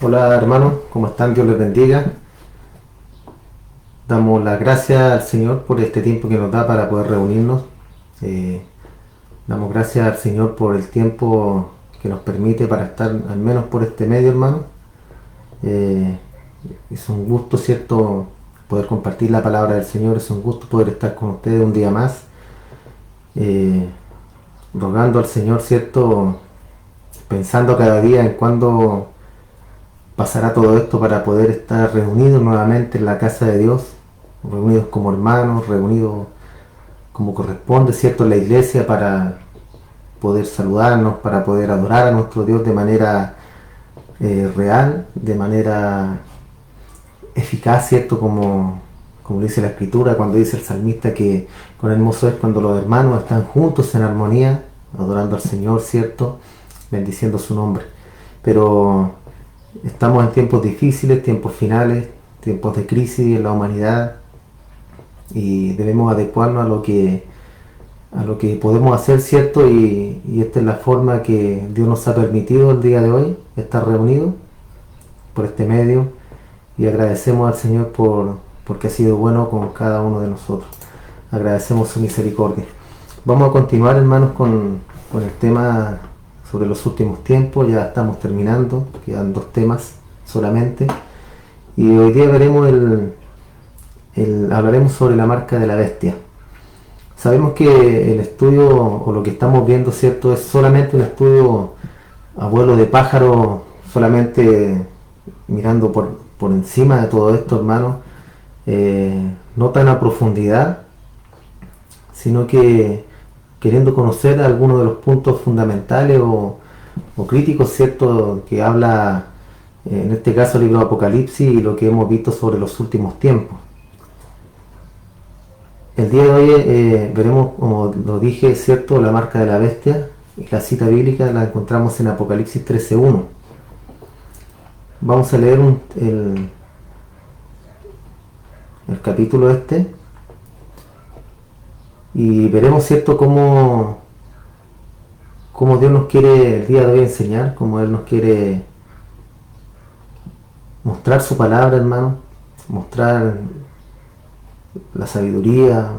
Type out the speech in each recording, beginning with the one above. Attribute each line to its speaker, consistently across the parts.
Speaker 1: Hola hermanos, ¿cómo están? Dios les bendiga. Damos las gracias al Señor por este tiempo que nos da para poder reunirnos. Eh, Damos gracias al Señor por el tiempo que nos permite para estar al menos por este medio, hermano. Eh, es un gusto, ¿cierto?, poder compartir la palabra del Señor. Es un gusto poder estar con ustedes un día más. Eh, Rogando al Señor, ¿cierto?, pensando cada día en cuándo pasará todo esto para poder estar reunidos nuevamente en la casa de Dios, reunidos como hermanos, reunidos como corresponde, ¿cierto?, en la iglesia, para poder saludarnos, para poder adorar a nuestro Dios de manera real, de manera eficaz, ¿cierto?, como dice la Escritura, cuando dice el salmista que con hermoso es cuando los hermanos están juntos en armonía, adorando al Señor, ¿cierto?, bendiciendo su nombre. Pero estamos en tiempos difíciles, tiempos finales, tiempos de crisis en la humanidad, y debemos adecuarnos a lo que podemos hacer, ¿cierto? Y esta es la forma que Dios nos ha permitido el día de hoy, estar reunidos por este medio, y agradecemos al Señor porque ha sido bueno con cada uno de nosotros. Agradecemos su misericordia. Vamos a continuar, hermanos, con el tema sobre los últimos tiempos. Ya estamos terminando, quedan 2 temas solamente, y hoy día veremos hablaremos sobre la marca de la bestia. Sabemos que el estudio, o lo que estamos viendo, ¿cierto?, es solamente un estudio a vuelo de pájaro, solamente mirando por encima de todo esto, hermano, no tan a profundidad, sino que queriendo conocer algunos de los puntos fundamentales o críticos, ¿cierto?, que habla, en este caso, el libro de Apocalipsis y lo que hemos visto sobre los últimos tiempos. El día de hoy veremos, como lo dije, ¿cierto?, la marca de la bestia, y la cita bíblica la encontramos en Apocalipsis 13:1. Vamos a leer el capítulo y veremos, ¿cierto?, cómo Dios nos quiere el día de hoy enseñar, cómo Él nos quiere mostrar su palabra, hermano, mostrar la sabiduría,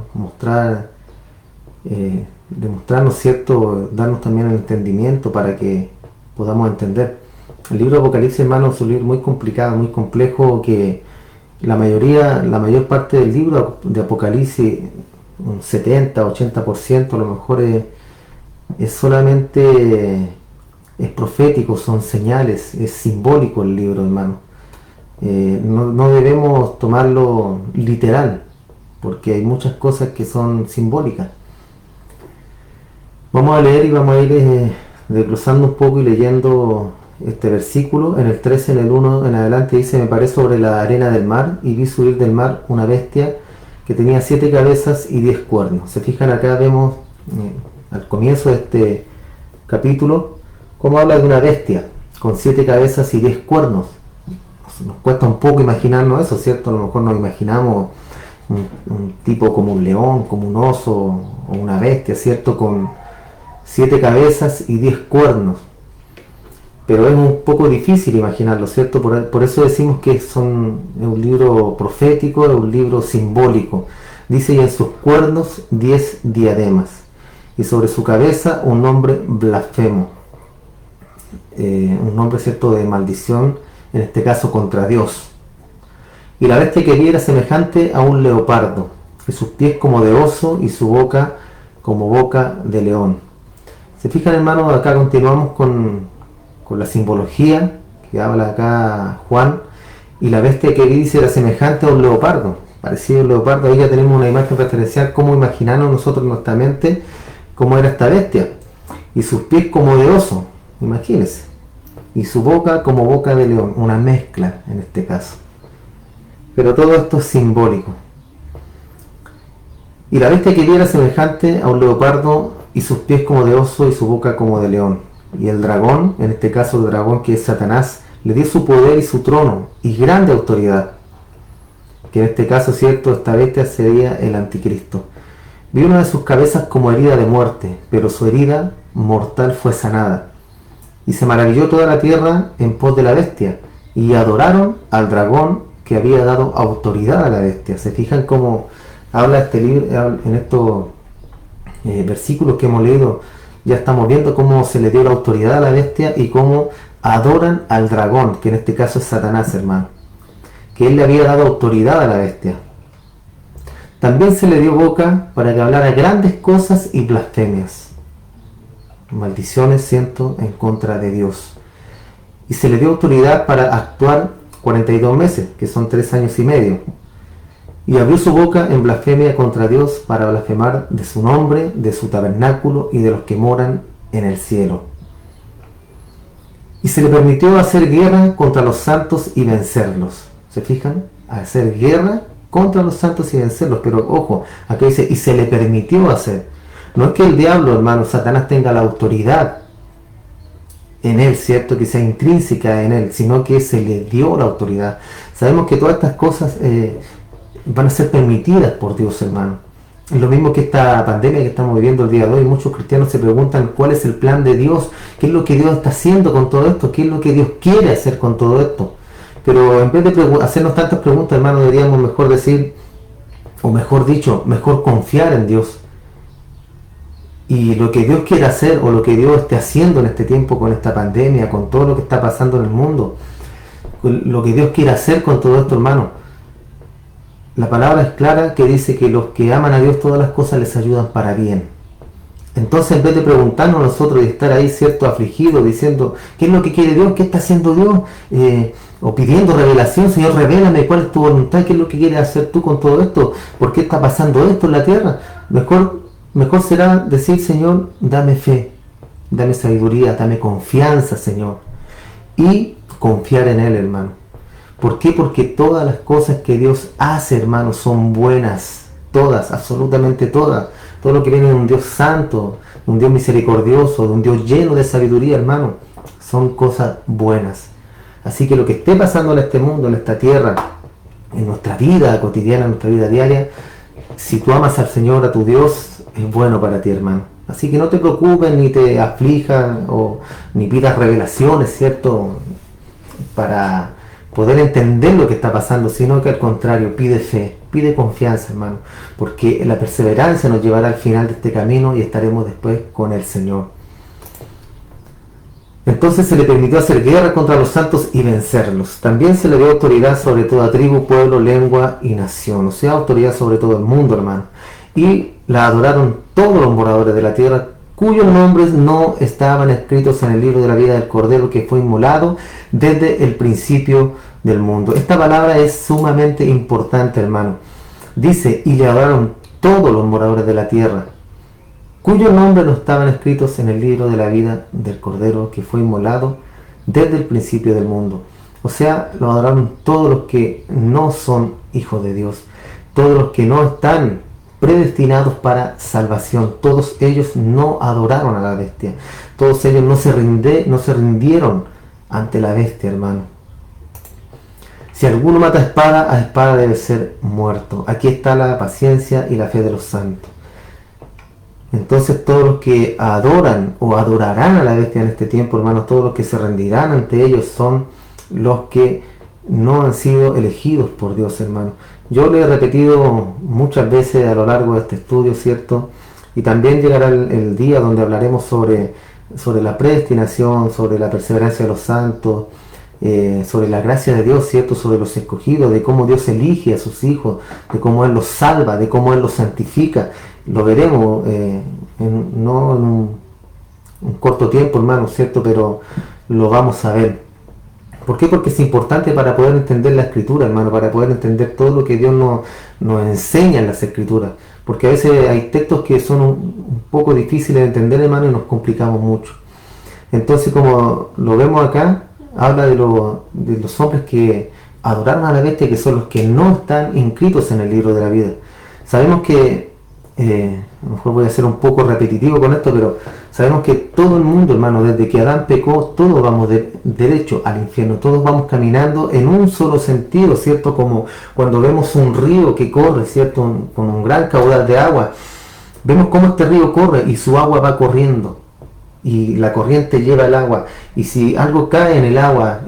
Speaker 1: demostrarnos, ¿cierto?, darnos también el entendimiento para que podamos entender. El libro de Apocalipsis, hermano, es un libro muy complicado, muy complejo, que la mayor parte del libro de Apocalipsis, un 70-80% a lo mejor, es solamente es profético, son señales, es simbólico el libro, hermano. No debemos tomarlo literal, porque hay muchas cosas que son simbólicas. Vamos a leer y vamos a ir desglosando un poco y leyendo este versículo. En el 13, en el 1 en adelante, dice: me paré sobre la arena del mar y vi subir del mar una bestia que tenía 7 cabezas y 10 cuernos. Se fijan, acá vemos al comienzo de este capítulo cómo habla de una bestia con 7 cabezas y 10 cuernos. Nos cuesta un poco imaginarnos eso, ¿cierto? A lo mejor nos imaginamos un tipo como un león, como un oso o una bestia, ¿cierto?, con 7 cabezas y 10 cuernos. Pero es un poco difícil imaginarlo, ¿cierto? Por eso decimos que es un libro profético, es un libro simbólico. Dice: y en sus cuernos 10 diademas, y sobre su cabeza un nombre blasfemo. Un nombre, ¿cierto?, de maldición, en este caso contra Dios. Y la bestia que vi era semejante a un leopardo, y sus pies como de oso, y su boca como boca de león. Se fijan, hermanos, acá continuamos con la simbología que habla acá Juan. Y la bestia que vi, dice, era semejante a un leopardo, parecido a un leopardo. Ahí ya tenemos una imagen referencial, cómo imaginarnos nosotros en nuestra mente cómo era esta bestia. Y sus pies como de oso, imagínense, y su boca como boca de león, una mezcla en este caso. Pero todo esto es simbólico. Y la bestia que vi era semejante a un leopardo, y sus pies como de oso, y su boca como de león. Y el dragón, en este caso el dragón que es Satanás, le dio su poder y su trono y grande autoridad. Que en este caso, ¿cierto?, esta bestia sería el anticristo. Vi una de sus cabezas como herida de muerte, pero su herida mortal fue sanada. Y se maravilló toda la tierra en pos de la bestia, y adoraron al dragón que había dado autoridad a la bestia. ¿Se fijan cómo habla este libro en estos versículos que hemos leído? Ya estamos viendo cómo se le dio la autoridad a la bestia y cómo adoran al dragón, que en este caso es Satanás, hermano, que él le había dado autoridad a la bestia. También se le dio boca para que hablara grandes cosas y blasfemias, maldiciones, siento, en contra de Dios. Y se le dio autoridad para actuar 42 meses, que son 3 años y medio. Y abrió su boca en blasfemia contra Dios para blasfemar de su nombre, de su tabernáculo y de los que moran en el cielo. Y se le permitió hacer guerra contra los santos y vencerlos. ¿Se fijan? Hacer guerra contra los santos y vencerlos. Pero ojo, aquí dice, y se le permitió hacer. No es que el diablo, hermano, Satanás tenga la autoridad en él, ¿cierto? Que sea intrínseca en él, sino que se le dio la autoridad. Sabemos que todas estas cosas van a ser permitidas por Dios, hermano. Es lo mismo que esta pandemia que estamos viviendo el día de hoy. Muchos cristianos se preguntan cuál es el plan de Dios, qué es lo que Dios está haciendo con todo esto, qué es lo que Dios quiere hacer con todo esto. Pero en vez de hacernos tantas preguntas, hermano, deberíamos mejor decir, o mejor dicho, mejor confiar en Dios. Y lo que Dios quiere hacer, o lo que Dios esté haciendo en este tiempo con esta pandemia, con todo lo que está pasando en el mundo, lo que Dios quiere hacer con todo esto, hermano. La palabra es clara que dice que los que aman a Dios todas las cosas les ayudan para bien. Entonces, en vez de preguntarnos nosotros y estar ahí, cierto, afligidos, diciendo, ¿qué es lo que quiere Dios? ¿Qué está haciendo Dios? O pidiendo revelación, Señor, revélame cuál es tu voluntad, qué es lo que quieres hacer tú con todo esto, ¿por qué está pasando esto en la tierra? Mejor será decir, Señor, dame fe, dame sabiduría, dame confianza, Señor. Y confiar en Él, hermano. ¿Por qué? Porque todas las cosas que Dios hace, hermano, son buenas. Todas, absolutamente todas. Todo lo que viene de un Dios santo, de un Dios misericordioso, de un Dios lleno de sabiduría, hermano, son cosas buenas. Así que lo que esté pasando en este mundo, en esta tierra, en nuestra vida cotidiana, en nuestra vida diaria, si tú amas al Señor, a tu Dios, es bueno para ti, hermano. Así que no te preocupes, ni te aflijas, ni pidas revelaciones, ¿cierto? Para poder entender lo que está pasando, sino que al contrario, pide fe, pide confianza, hermano, porque la perseverancia nos llevará al final de este camino y estaremos después con el Señor. Entonces se le permitió hacer guerra contra los santos y vencerlos. También se le dio autoridad sobre toda tribu, pueblo, lengua y nación, o sea, autoridad sobre todo el mundo, hermano. Y la adoraron todos los moradores de la tierra, cuyos nombres no estaban escritos en el libro de la vida del Cordero que fue inmolado desde el principio del mundo. Esta palabra es sumamente importante, hermano. Dice, y le adoraron todos los moradores de la tierra, cuyos nombres no estaban escritos en el libro de la vida del Cordero que fue inmolado desde el principio del mundo. O sea, lo adoraron todos los que no son hijos de Dios, todos los que no están predestinados para salvación. Todos ellos no adoraron a la bestia. Todos ellos no se rindieron ante la bestia, hermano. Si alguno mata a espada debe ser muerto. Aquí está la paciencia y la fe de los santos. Entonces todos los que adoran o adorarán a la bestia en este tiempo, hermanos, todos los que se rendirán ante ellos son los que no han sido elegidos por Dios, hermano. Yo le he repetido muchas veces a lo largo de este estudio, ¿cierto? Y también llegará el día donde hablaremos sobre la predestinación, sobre la perseverancia de los santos, sobre la gracia de Dios, ¿cierto? Sobre los escogidos, de cómo Dios elige a sus hijos, de cómo Él los salva, de cómo Él los santifica. Lo veremos, no en un corto tiempo, hermano, ¿cierto? Pero lo vamos a ver. ¿Por qué? Porque es importante para poder entender la Escritura, hermano, para poder entender todo lo que Dios nos enseña en las Escrituras. Porque a veces hay textos que son un poco difíciles de entender, hermano, y nos complicamos mucho. Entonces, como lo vemos acá, habla de los hombres que adoraron a la bestia, que son los que no están inscritos en el libro de la vida. Sabemos que, a lo mejor voy a ser un poco repetitivo con esto, pero sabemos que todo el mundo, hermano, desde que Adán pecó, todos vamos derecho al infierno, todos vamos caminando en un solo sentido, ¿cierto? Como cuando vemos un río que corre, ¿cierto? Con un gran caudal de agua, vemos cómo este río corre y su agua va corriendo, y la corriente lleva el agua, y si algo cae en el agua,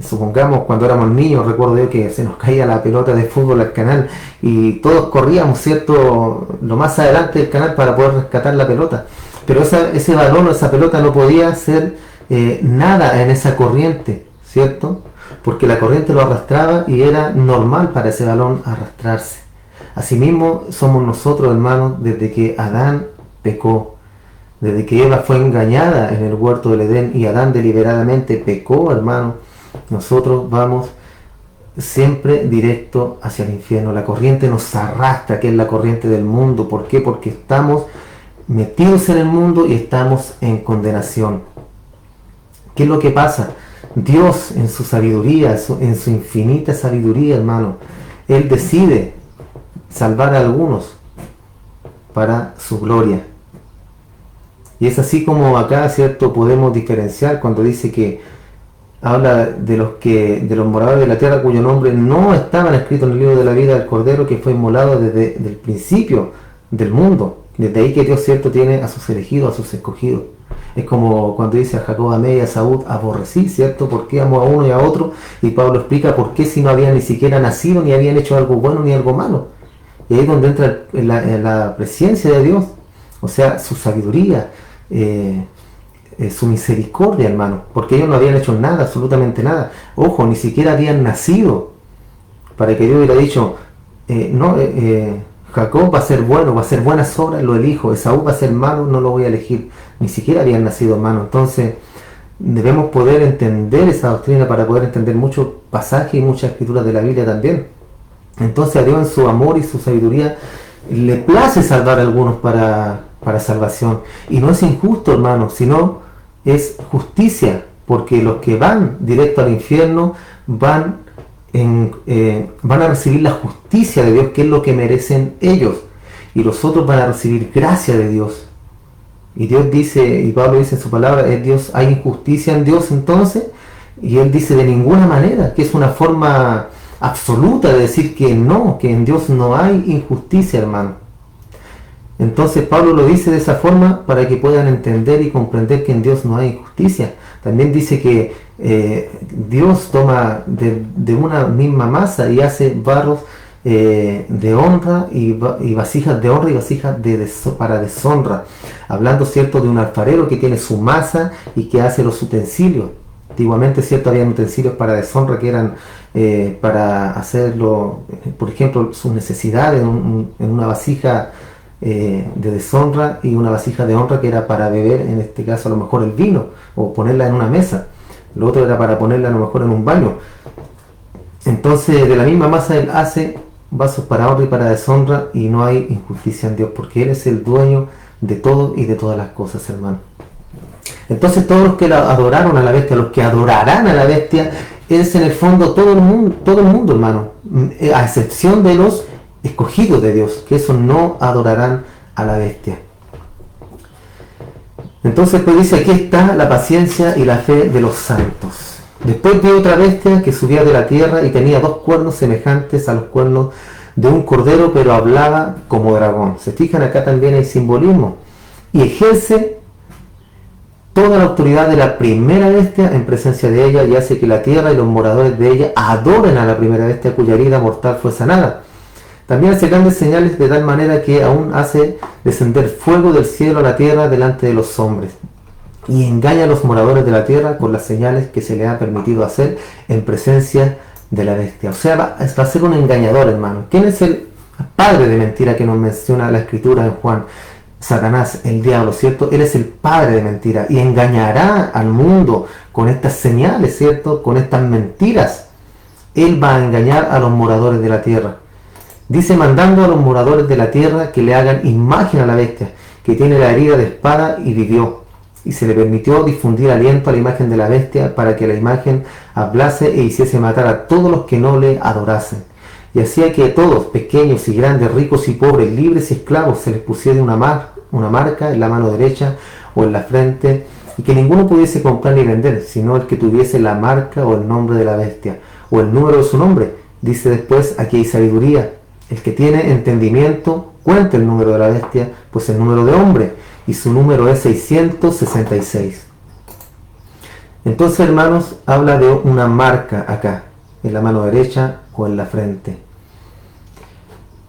Speaker 1: Supongamos cuando éramos niños, recuerdo yo que se nos caía la pelota de fútbol al canal y todos corríamos, ¿cierto?, lo más adelante del canal para poder rescatar la pelota. Pero ese balón o esa pelota no podía hacer nada en esa corriente, ¿cierto? Porque la corriente lo arrastraba y era normal para ese balón arrastrarse. Asimismo somos nosotros, hermanos, desde que Adán pecó, desde que Eva fue engañada en el huerto del Edén y Adán deliberadamente pecó, hermano, nosotros vamos siempre directo hacia el infierno. La corriente nos arrastra, que es la corriente del mundo. ¿Por qué? Porque estamos metidos en el mundo y estamos en condenación. ¿Qué es lo que pasa? Dios en su sabiduría, en su infinita sabiduría, hermano, Él decide salvar a algunos para su gloria. Y es así como acá, ¿cierto?, podemos diferenciar cuando dice que habla de los moradores de la tierra cuyo nombre no estaban escritos en el libro de la vida del Cordero que fue inmolado desde el principio del mundo. Desde ahí que Dios, ¿cierto?, tiene a sus elegidos, a sus escogidos. Es como cuando dice a Jacob amé y a Saúl aborrecí, ¿cierto? ¿Por qué amo a uno y a otro? Y Pablo explica por qué si no habían ni siquiera nacido, ni habían hecho algo bueno ni algo malo. Y ahí es donde entra en la presencia de Dios, o sea, su sabiduría, su misericordia, hermano, porque ellos no habían hecho nada, absolutamente nada. Ojo, ni siquiera habían nacido para que Dios hubiera dicho, Jacob va a ser bueno, va a hacer buenas obras, lo elijo. Esaú va a ser malo, no lo voy a elegir. Ni siquiera habían nacido, hermano. Entonces debemos poder entender esa doctrina para poder entender muchos pasajes y muchas escrituras de la Biblia también. Entonces a Dios en su amor y su sabiduría le place salvar a algunos para salvación. Y no es injusto, hermano, sino es justicia, porque los que van directo al infierno van a recibir la justicia de Dios, que es lo que merecen ellos, y los otros van a recibir gracia de Dios. Y Dios dice, y Pablo dice en su palabra, es Dios, ¿hay injusticia en Dios entonces? Y él dice de ninguna manera, que es una forma absoluta de decir que no, que en Dios no hay injusticia, hermano. Entonces Pablo lo dice de esa forma para que puedan entender y comprender que en Dios no hay injusticia. También dice que Dios toma de una misma masa y hace barros de honra y vasijas de honra y vasijas para deshonra. Hablando, ¿cierto?, de un alfarero que tiene su masa y que hace los utensilios. Antiguamente, ¿cierto?, había utensilios para deshonra que eran para hacerlo, por ejemplo, sus necesidades en una vasija de deshonra, y una vasija de honra que era para beber, en este caso a lo mejor el vino, o ponerla en una mesa. Lo otro era para ponerla a lo mejor en un baño. Entonces de la misma masa él hace vasos para honra y para deshonra, y no hay injusticia en Dios, porque Él es el dueño de todo y de todas las cosas, hermano. Entonces todos los que adoraron a la bestia, los que adorarán a la bestia, es en el fondo todo el mundo, hermano, a excepción de los escogidos de Dios, que esos no adorarán a la bestia. Entonces pues dice, aquí está la paciencia y la fe de los santos. Después vi otra bestia que subía de la tierra y tenía 2 cuernos semejantes a los cuernos de un cordero, pero hablaba como dragón. Se fijan, acá también hay simbolismo. Y ejerce toda la autoridad de la primera bestia en presencia de ella, y hace que la tierra y los moradores de ella adoren a la primera bestia cuya herida mortal fue sanada. También hace grandes señales de tal manera que aún hace descender fuego del cielo a la tierra delante de los hombres, y engaña a los moradores de la tierra con las señales que se le ha permitido hacer en presencia de la bestia. O sea, va a ser un engañador, hermano. ¿Quién es el padre de mentira que nos menciona la escritura en Juan? Satanás, el diablo, ¿cierto? Él es el padre de mentira y engañará al mundo con estas señales, ¿cierto? Con estas mentiras. Él va a engañar a los moradores de la tierra. Dice, mandando a los moradores de la tierra que le hagan imagen a la bestia, que tiene la herida de espada y vivió. Y se le permitió difundir aliento a la imagen de la bestia, para que la imagen hablase e hiciese matar a todos los que no le adorasen. Y hacía que todos, pequeños y grandes, ricos y pobres, libres y esclavos, se les pusiera una marca en la mano derecha o en la frente, y que ninguno pudiese comprar ni vender, sino el que tuviese la marca o el nombre de la bestia, o el número de su nombre. Dice después, aquí hay sabiduría. El que tiene entendimiento, cuente el número de la bestia, pues el número de hombre, y su número es 666. Entonces, hermanos, habla de una marca acá, en la mano derecha o en la frente.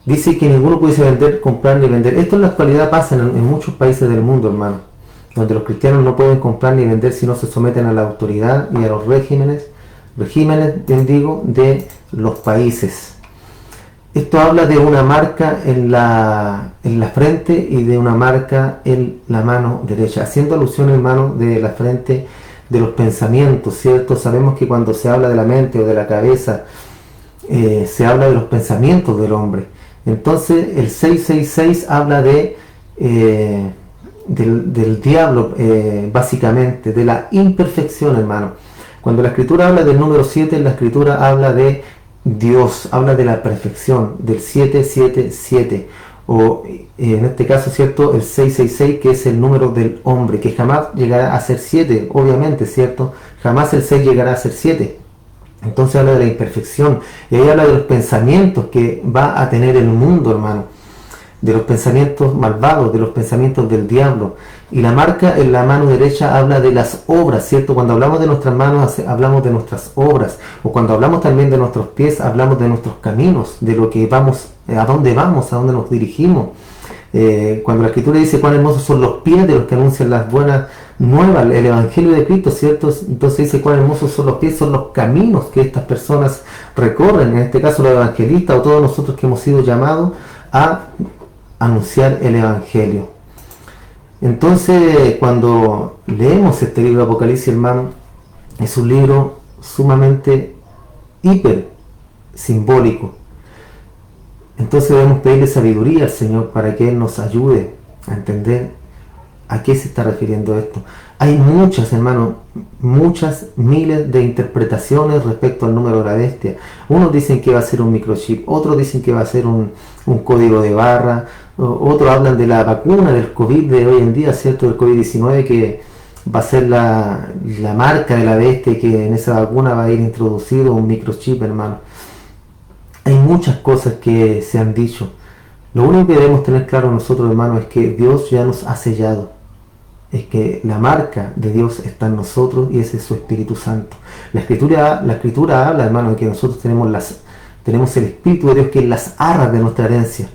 Speaker 1: Dice que ninguno pudiese vender, comprar ni vender. Esto en la actualidad pasa en muchos países del mundo, hermano, donde los cristianos no pueden comprar ni vender si no se someten a la autoridad y a los regímenes de los países. Esto habla de una marca en la frente y de una marca en la mano derecha, haciendo alusión, hermano, de la frente, de los pensamientos, ¿cierto? Sabemos que cuando se habla de la mente o de la cabeza, se habla de los pensamientos del hombre. Entonces el 666 habla del diablo, básicamente, de la imperfección, hermano. Cuando la escritura habla del número 7, la escritura habla de Dios, habla de la perfección, del 777, o en este caso, ¿cierto?, el 666, que es el número del hombre, que jamás llegará a ser 7, obviamente, ¿cierto? Jamás el 6 llegará a ser 7. Entonces habla de la imperfección, y ahí habla de los pensamientos que va a tener el mundo, hermano, de los pensamientos malvados, de los pensamientos del diablo. Y la marca en la mano derecha habla de las obras, ¿cierto? Cuando hablamos de nuestras manos, hablamos de nuestras obras, o cuando hablamos también de nuestros pies, hablamos de nuestros caminos, de lo que vamos, a dónde vamos, a dónde nos dirigimos. Cuando la escritura dice cuán hermosos son los pies de los que anuncian las buenas nuevas, el evangelio de Cristo, ¿cierto? Entonces dice cuán hermosos son los pies, son los caminos que estas personas recorren, en este caso los evangelistas o todos nosotros que hemos sido llamados a anunciar el evangelio. Entonces, cuando leemos este libro de Apocalipsis, hermano, es un libro sumamente hiper simbólico. Entonces debemos pedirle sabiduría al Señor para que Él nos ayude a entender a qué se está refiriendo esto. Hay muchas, hermanos, muchas miles de interpretaciones respecto al número de la bestia. Unos dicen que va a ser un microchip, otros dicen que va a ser un código de barra, otros hablan de la vacuna del COVID de hoy en día, ¿cierto?, del COVID-19, que va a ser la marca de la bestia y que en esa vacuna va a ir introducido un microchip, hermano. Hay muchas cosas que se han dicho. Lo único que debemos tener claro nosotros, hermanos, es que Dios ya nos ha sellado. Es que la marca de Dios está en nosotros y ese es su Espíritu Santo. La escritura habla, hermano, de que nosotros tenemos el Espíritu de Dios, que es las arras de nuestra herencia.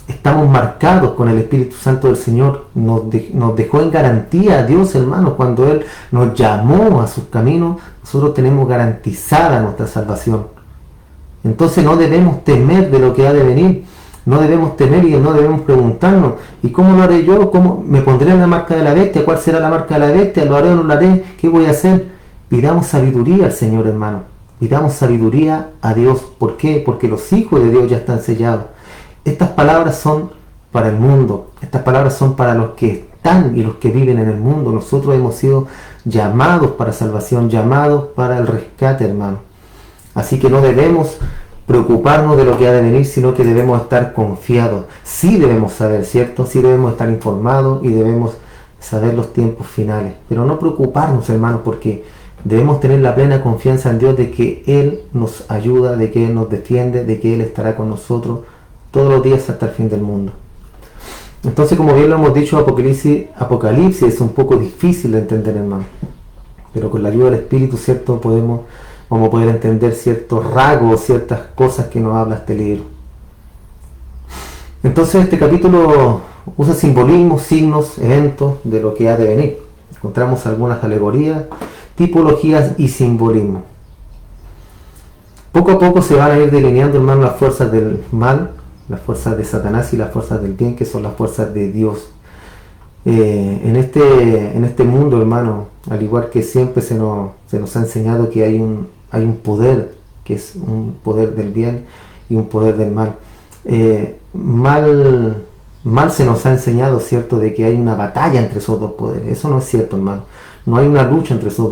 Speaker 1: Estamos marcados con el Espíritu Santo del Señor. Nos dejó en garantía a Dios, hermano, cuando Él nos llamó a sus caminos. Nosotros tenemos garantizada nuestra salvación. Entonces no debemos temer de lo que ha de venir. No debemos temer y no debemos preguntarnos, ¿y cómo lo haré yo? ¿Cómo me pondré en la marca de la bestia? ¿Cuál será la marca de la bestia? ¿Lo haré o no lo haré? ¿Qué voy a hacer? Pidamos sabiduría al Señor, hermano. Pidamos sabiduría a Dios. ¿Por qué? Porque los hijos de Dios ya están sellados. Estas palabras son para el mundo. Estas palabras son para los que están y los que viven en el mundo. Nosotros hemos sido llamados para salvación, llamados para el rescate, hermano. Así que no debemos preocuparnos de lo que ha de venir, sino que debemos estar confiados. Sí debemos saber, ¿cierto? Sí debemos estar informados y debemos saber los tiempos finales. Pero no preocuparnos, hermanos, porque debemos tener la plena confianza en Dios de que Él nos ayuda, de que Él nos defiende, de que Él estará con nosotros todos los días hasta el fin del mundo. Entonces, como bien lo hemos dicho, Apocalipsis es un poco difícil de entender, hermano. Pero con la ayuda del Espíritu, ¿cierto? Vamos a poder entender ciertos rasgos, ciertas cosas que nos habla este libro. Entonces este capítulo usa simbolismos, signos, eventos de lo que ha de venir. Encontramos algunas alegorías, tipologías y simbolismos. Poco a poco se van a ir delineando, hermano, las fuerzas del mal, las fuerzas de Satanás y las fuerzas del bien, que son las fuerzas de Dios. En este mundo, hermano, al igual que siempre se nos ha enseñado que hay un poder, que es un poder del bien y un poder del mal. Mal se nos ha enseñado, ¿cierto?, de que hay una batalla entre esos dos poderes. Eso no es cierto, hermano. No hay una lucha entre esos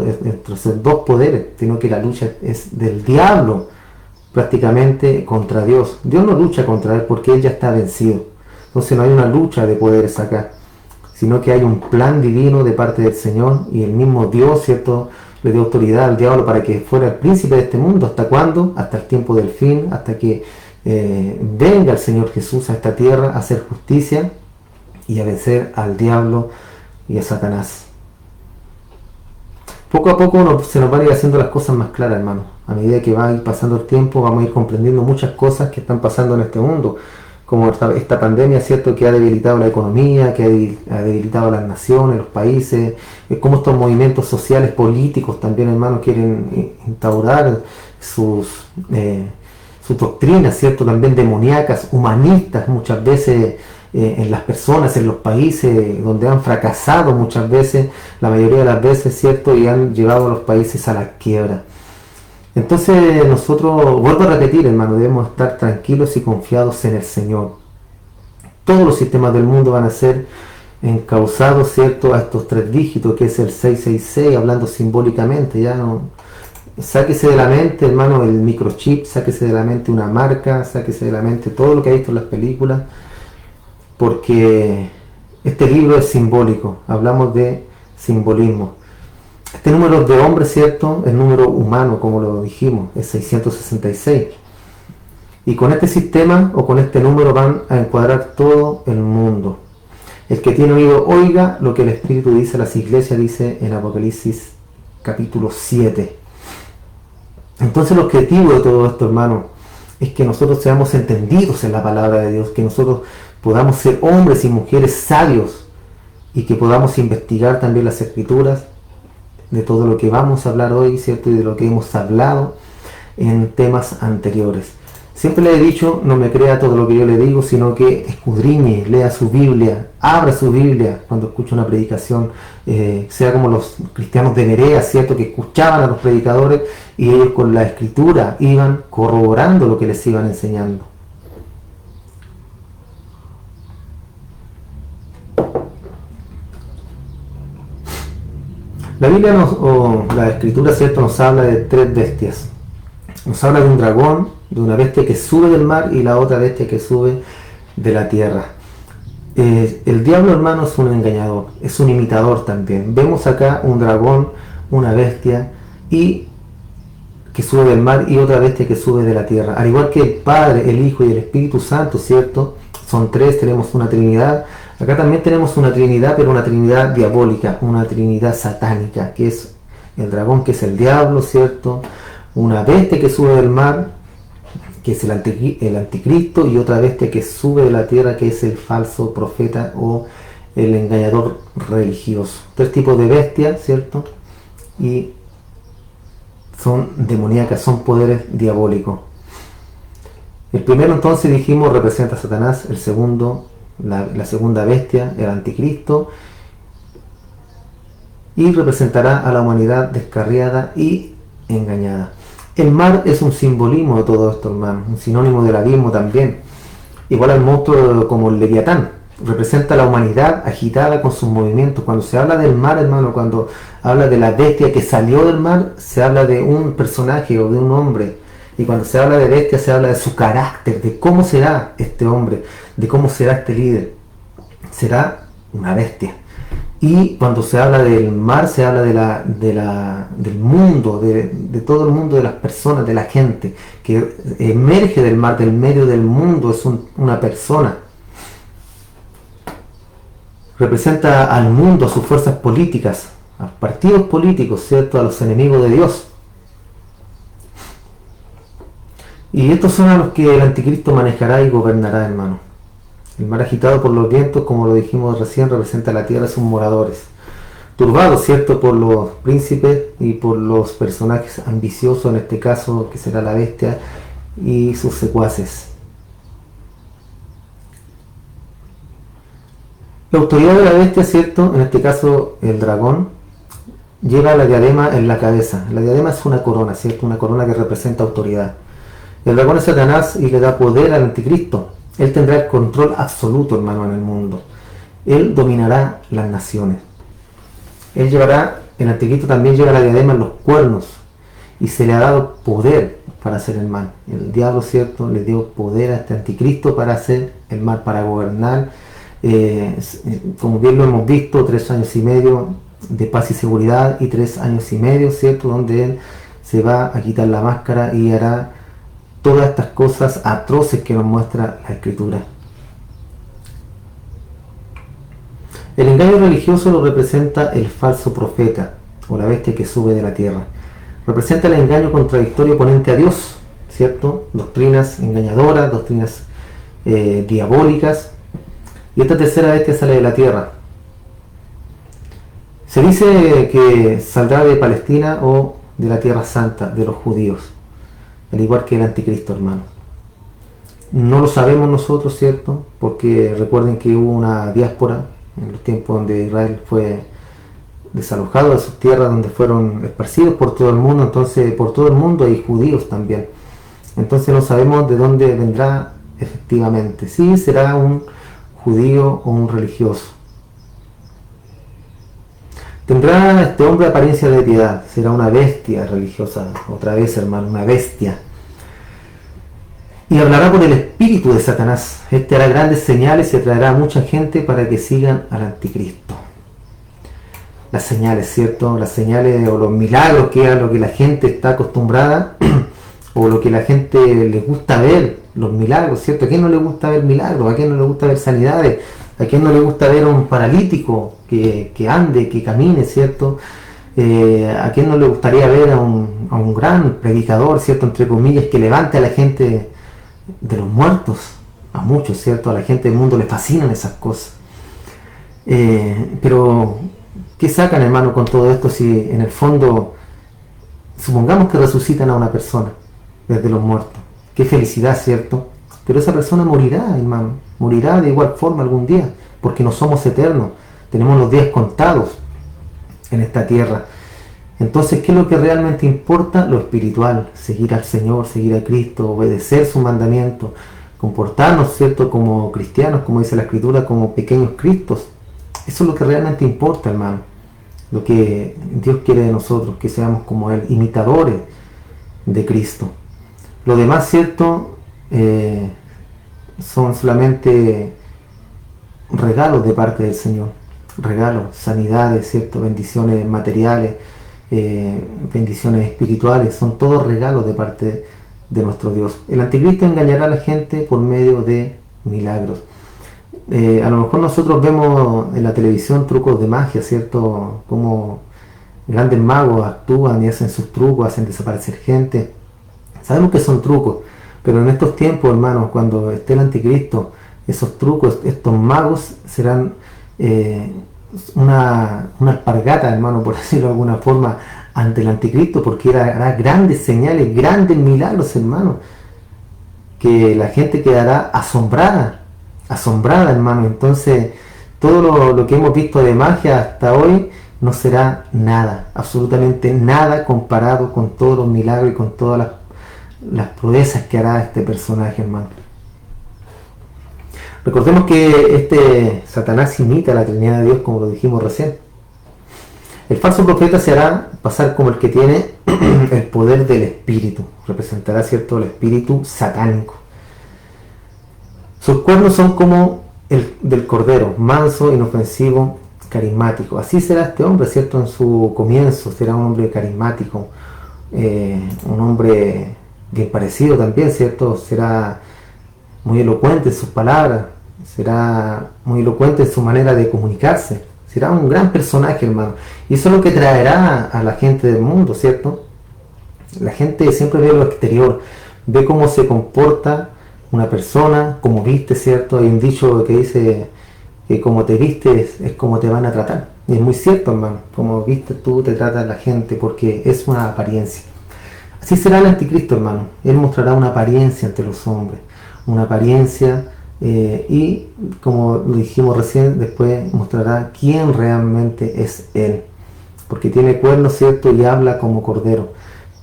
Speaker 1: dos poderes, sino que la lucha es del diablo, prácticamente contra Dios. Dios no lucha contra él porque él ya está vencido. Entonces no hay una lucha de poderes acá, sino que hay un plan divino de parte del Señor, y el mismo Dios, ¿cierto?, le dio autoridad al diablo para que fuera el príncipe de este mundo. ¿Hasta cuándo? Hasta el tiempo del fin, hasta que venga el Señor Jesús a esta tierra a hacer justicia y a vencer al diablo y a Satanás. poco a poco se nos van a ir haciendo las cosas más claras, hermano. A medida que va a ir pasando el tiempo, vamos a ir comprendiendo muchas cosas que están pasando en este mundo, como esta pandemia, ¿cierto?, que ha debilitado la economía, que ha debilitado las naciones, los países, cómo estos movimientos sociales, políticos también, hermano, quieren instaurar sus doctrinas, ¿cierto?, también demoníacas, humanistas, muchas veces en las personas, en los países donde han fracasado muchas veces, la mayoría de las veces, ¿cierto?, y han llevado a los países a la quiebra. Entonces nosotros, vuelvo a repetir, hermano, debemos estar tranquilos y confiados en el Señor. Todos los sistemas del mundo van a ser encauzados, ¿cierto?, a estos 3 dígitos, que es el 666, hablando simbólicamente. Ya no, sáquese de la mente, hermano, el microchip, sáquese de la mente una marca, sáquese de la mente todo lo que ha visto en las películas, porque este libro es simbólico, hablamos de simbolismo. Este número de hombre, ¿cierto?, es número humano, como lo dijimos, es 666. Y con este sistema o con este número van a encuadrar todo el mundo. El que tiene oído, oiga lo que el Espíritu dice a las iglesias, dice en Apocalipsis capítulo 7. Entonces el objetivo de todo esto, hermano, es que nosotros seamos entendidos en la palabra de Dios, que nosotros podamos ser hombres y mujeres sabios y que podamos investigar también las Escrituras, de todo lo que vamos a hablar hoy, ¿cierto?, y de lo que hemos hablado en temas anteriores. Siempre le he dicho, no me crea todo lo que yo le digo, sino que escudriñe, lea su Biblia, abra su Biblia cuando escucha una predicación, sea como los cristianos de Berea, ¿cierto?, que escuchaban a los predicadores y ellos con la Escritura iban corroborando lo que les iban enseñando. La Biblia o la Escritura, ¿cierto?, nos habla de 3 bestias. Nos habla de un dragón, de una bestia que sube del mar y la otra bestia que sube de la tierra. El diablo, hermano, es un engañador, es un imitador también. Vemos acá un dragón, una bestia y que sube del mar y otra bestia que sube de la tierra. Al igual que el Padre, el Hijo y el Espíritu Santo, ¿cierto? Son 3, tenemos una Trinidad. Acá también tenemos una Trinidad, pero una Trinidad diabólica, una Trinidad satánica, que es el dragón, que es el diablo, ¿cierto? Una bestia que sube del mar, que es el anticristo, y otra bestia que sube de la tierra, que es el falso profeta o el engañador religioso. 3 tipos de bestias, ¿cierto? Y son demoníacas, son poderes diabólicos. El primero, entonces, dijimos, representa a Satanás. El segundo, la segunda bestia, el anticristo, y representará a la humanidad descarriada y engañada. El mar es un simbolismo de todo esto, hermano, un sinónimo del abismo también. Igual al monstruo como el Leviatán, representa a la humanidad agitada con sus movimientos. Cuando se habla del mar, hermano, cuando habla de la bestia que salió del mar, se habla de un personaje o de un hombre. Y cuando se habla de bestia, se habla de su carácter, de cómo será este hombre, de cómo será este líder. Será una bestia. Y cuando se habla del mar, se habla del mundo, de todo el mundo, de las personas, de la gente, que emerge del mar, del medio del mundo, es una persona. Representa al mundo, a sus fuerzas políticas, a los partidos políticos, ¿cierto?, a los enemigos de Dios. Y estos son a los que el anticristo manejará y gobernará, hermano. El mar agitado por los vientos, como lo dijimos recién, representa a la tierra y sus moradores. Turbados, ¿cierto?, por los príncipes y por los personajes ambiciosos, en este caso, que será la bestia y sus secuaces. La autoridad de la bestia, ¿cierto?, en este caso el dragón, lleva la diadema en la cabeza. La diadema es una corona, ¿cierto?, una corona que representa autoridad. El dragón es Satanás y le da poder al anticristo. Él tendrá el control absoluto, hermano, en el mundo. Él dominará las naciones. El anticristo también lleva la diadema en los cuernos y se le ha dado poder para hacer el mal. El diablo, ¿cierto?, le dio poder a este anticristo para hacer el mal, para gobernar. Como bien lo hemos visto, 3 años y medio de paz y seguridad y 3 años y medio, ¿cierto?, donde él se va a quitar la máscara y hará todas estas cosas atroces que nos muestra la Escritura. El engaño religioso lo representa el falso profeta, o la bestia que sube de la tierra. Representa el engaño contradictorio oponente a Dios, ¿cierto? Doctrinas engañadoras, doctrinas diabólicas. Y esta tercera bestia sale de la tierra. Se dice que saldrá de Palestina o de la tierra santa de los judíos, al igual que el anticristo, hermano. No lo sabemos nosotros, ¿cierto? Porque recuerden que hubo una diáspora en los tiempos donde Israel fue desalojado de sus tierras, donde fueron esparcidos por todo el mundo. Entonces por todo el mundo hay judíos también. Entonces no sabemos de dónde vendrá efectivamente. Sí, será un judío o un religioso. Tendrá este hombre apariencia de piedad, será una bestia religiosa, otra vez, hermano, una bestia. Y hablará por el espíritu de Satanás. Este hará grandes señales y atraerá a mucha gente para que sigan al anticristo. Las señales, ¿cierto? Las señales o los milagros, que es a lo que la gente está acostumbrada, o lo que la gente le gusta ver, los milagros, ¿cierto? ¿A quién no le gusta ver milagros? ¿A quién no le gusta ver sanidades? ¿A quién no le gusta ver a un paralítico que ande, que camine, ¿cierto? ¿A quién no le gustaría ver a un gran predicador, ¿cierto? Entre comillas, que levante a la gente de los muertos? A muchos, ¿cierto? A la gente del mundo le fascinan esas cosas. Pero, ¿qué sacan, hermano, con todo esto si en el fondo, supongamos que resucitan a una persona desde los muertos? Qué felicidad, ¿cierto? Pero esa persona morirá, hermano. Morirá de igual forma algún día, porque no somos eternos. Tenemos los días contados en esta tierra. Entonces, ¿qué es lo que realmente importa? Lo espiritual. Seguir al Señor, seguir a Cristo, obedecer sus mandamientos, comportarnos, ¿cierto? Como cristianos, como dice la Escritura, como pequeños Cristos. Eso es lo que realmente importa, hermano. Lo que Dios quiere de nosotros, que seamos como Él, imitadores de Cristo. Lo demás, ¿cierto? Son solamente regalos de parte del Señor. Regalos, sanidades, ¿cierto? Bendiciones materiales, bendiciones espirituales. Son todos regalos de parte de nuestro Dios. El anticristo engañará a la gente por medio de milagros. A lo mejor nosotros vemos en la televisión trucos de magia, ¿cierto? Como grandes magos actúan y hacen sus trucos, hacen desaparecer gente. Sabemos que son trucos, pero en estos tiempos, hermanos, cuando esté el anticristo, esos trucos, estos magos serán una alpargata, hermano, por decirlo de alguna forma, ante el anticristo, porque hará grandes señales, grandes milagros, hermano, que la gente quedará asombrada, hermano. Entonces todo lo que hemos visto de magia hasta hoy no será nada, absolutamente nada comparado con todos los milagros y con todas las proezas que hará este personaje, hermano. Recordemos que este Satanás imita a la Trinidad de Dios, como lo dijimos recién. El falso profeta se hará pasar como el que tiene el poder del espíritu, representará, ¿cierto?, el espíritu satánico. Sus cuernos son como el del cordero, manso, inofensivo, carismático. Así será este hombre, ¿cierto? En su comienzo será un hombre carismático, un hombre bien parecido también, ¿cierto? Será muy elocuente en sus palabras, será muy elocuente en su manera de comunicarse. Será un gran personaje, hermano. Y eso es lo que traerá a la gente del mundo, ¿cierto? La gente siempre ve lo exterior, ve cómo se comporta una persona, cómo viste, ¿cierto? Hay un dicho que dice que como te vistes es como te van a tratar. Y es muy cierto, hermano. Como viste tú, te trata la gente, porque es una apariencia. Así será el anticristo, hermano. Él mostrará una apariencia ante los hombres, una apariencia, y como lo dijimos recién, después mostrará quién realmente es él, porque tiene cuernos, ¿cierto? Y habla como cordero,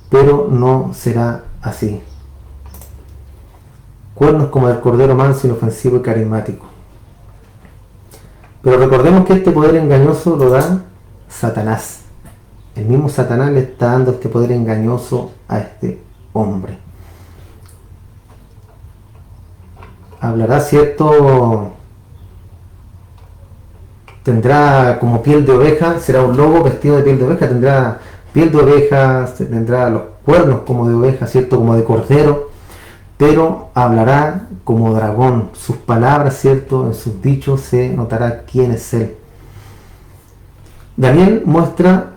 Speaker 1: pero no será así. Cuernos como el cordero, manso, inofensivo y carismático. Pero recordemos que este poder engañoso lo da Satanás. El mismo Satanás le está dando este poder engañoso a este hombre. Hablará, ¿cierto? Tendrá como piel de oveja, será un lobo vestido de piel de oveja, tendrá piel de oveja, tendrá los cuernos como de oveja, ¿cierto? Como de cordero, pero hablará como dragón. Sus palabras, ¿cierto? En sus dichos se notará quién es él. Daniel muestra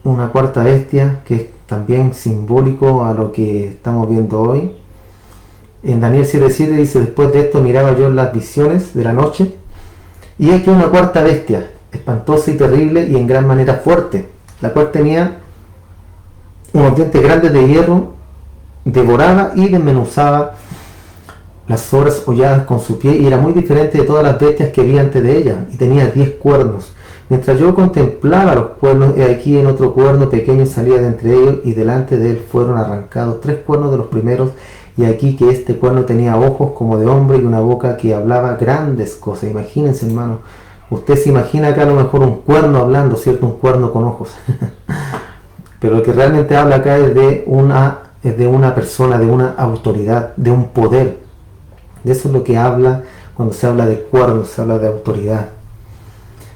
Speaker 1: una cuarta bestia que es también simbólico a lo que estamos viendo hoy. En Daniel 7:7 dice: después de esto miraba yo en las visiones de la noche, y aquí una cuarta bestia, espantosa y terrible y en gran manera fuerte, la cual tenía unos dientes grandes de hierro, devoraba y desmenuzaba las obras holladas con su pie, y era muy diferente de todas las bestias que vi antes de ella, y tenía 10 cuernos. Mientras yo contemplaba los cuernos, he aquí en otro cuerno pequeño salía de entre ellos, y delante de él fueron arrancados 3 cuernos de los primeros, y aquí que este cuerno tenía ojos como de hombre y una boca que hablaba grandes cosas. Imagínense, hermano, usted se imagina acá a lo mejor un cuerno hablando, ¿cierto? Un cuerno con ojos. Pero lo que realmente habla acá es de una persona, de una autoridad, de un poder. De eso es lo que habla cuando se habla de cuernos, se habla de autoridad.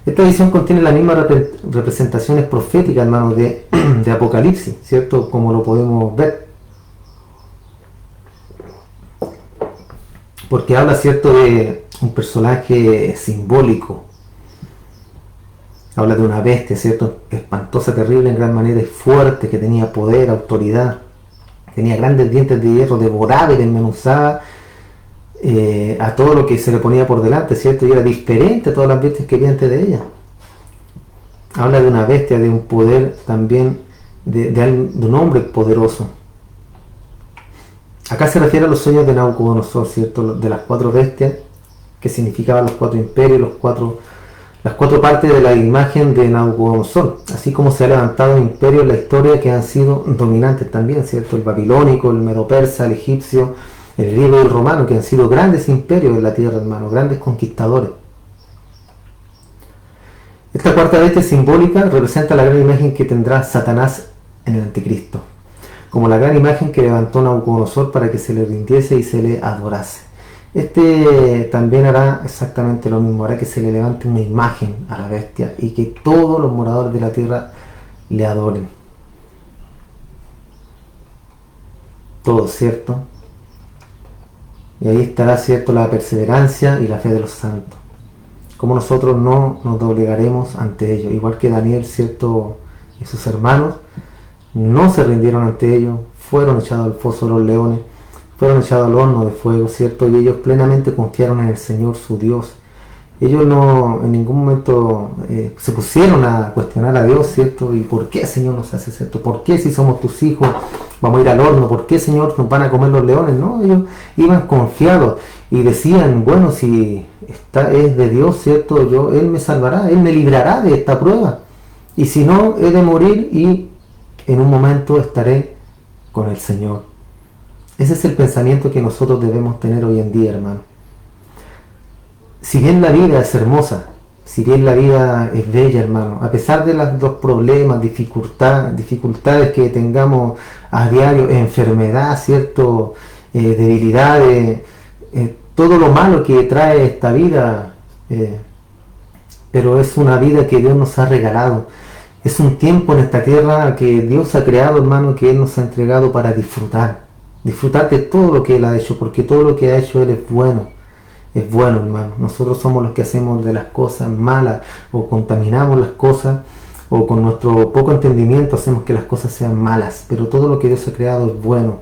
Speaker 1: Esta visión contiene las mismas representaciones proféticas, hermano, de Apocalipsis, ¿cierto? Como lo podemos ver. Porque habla, ¿cierto?, de un personaje simbólico. Habla de una bestia, ¿cierto?, espantosa, terrible en gran manera y fuerte, que tenía poder, autoridad. Tenía grandes dientes de hierro, devoraba y desmenuzaba a todo lo que se le ponía por delante, ¿cierto? Y era diferente a todas las bestias que había antes de ella. Habla de una bestia, de un poder también, de un hombre poderoso. Acá se refiere a los sueños de Nabucodonosor, ¿cierto? De las 4 bestias, que significaban los 4 imperios, las 4 partes de la imagen de Nabucodonosor. Así como se ha levantado un imperio en la historia que han sido dominantes también, ¿cierto? El babilónico, el medo-persa, el egipcio, el griego y el romano, que han sido grandes imperios en la tierra, hermano, grandes conquistadores. Esta cuarta bestia simbólica representa la gran imagen que tendrá Satanás en el anticristo, como la gran imagen que levantó Nabucodonosor para que se le rindiese y se le adorase. Este también hará exactamente lo mismo, hará que se le levante una imagen a la bestia y que todos los moradores de la tierra le adoren. Todo, ¿cierto? Y ahí estará, ¿cierto?, la perseverancia y la fe de los santos. Como nosotros no nos doblegaremos ante ellos, igual que Daniel, ¿cierto?, y sus hermanos no se rindieron ante ellos, fueron echados al foso de los leones, fueron echados al horno de fuego, ¿cierto? Y ellos plenamente confiaron en el Señor su Dios. Ellos no en ningún momento se pusieron a cuestionar a Dios, ¿cierto? ¿Y por qué, Señor, nos haces esto? ¿Por qué, si somos tus hijos, vamos a ir al horno? ¿Por qué, Señor, nos van a comer los leones? No, ellos iban confiados y decían: bueno, si esta es de Dios, ¿cierto? Él me salvará, Él me librará de esta prueba. Y si no, he de morir y en un momento estaré con el Señor. Ese es el pensamiento que nosotros debemos tener hoy en día, hermano. Si bien la vida es hermosa, si bien la vida es bella, hermano, a pesar de los problemas, dificultades que tengamos a diario, enfermedad, ¿cierto?, debilidades, todo lo malo que trae esta vida, pero es una vida que Dios nos ha regalado. Es un tiempo en esta tierra que Dios ha creado, hermano, que Él nos ha entregado para disfrutar de todo lo que Él ha hecho, porque todo lo que ha hecho Él es bueno, hermano. Nosotros somos los que hacemos de las cosas malas, o contaminamos las cosas, o con nuestro poco entendimiento hacemos que las cosas sean malas, pero todo lo que Dios ha creado es bueno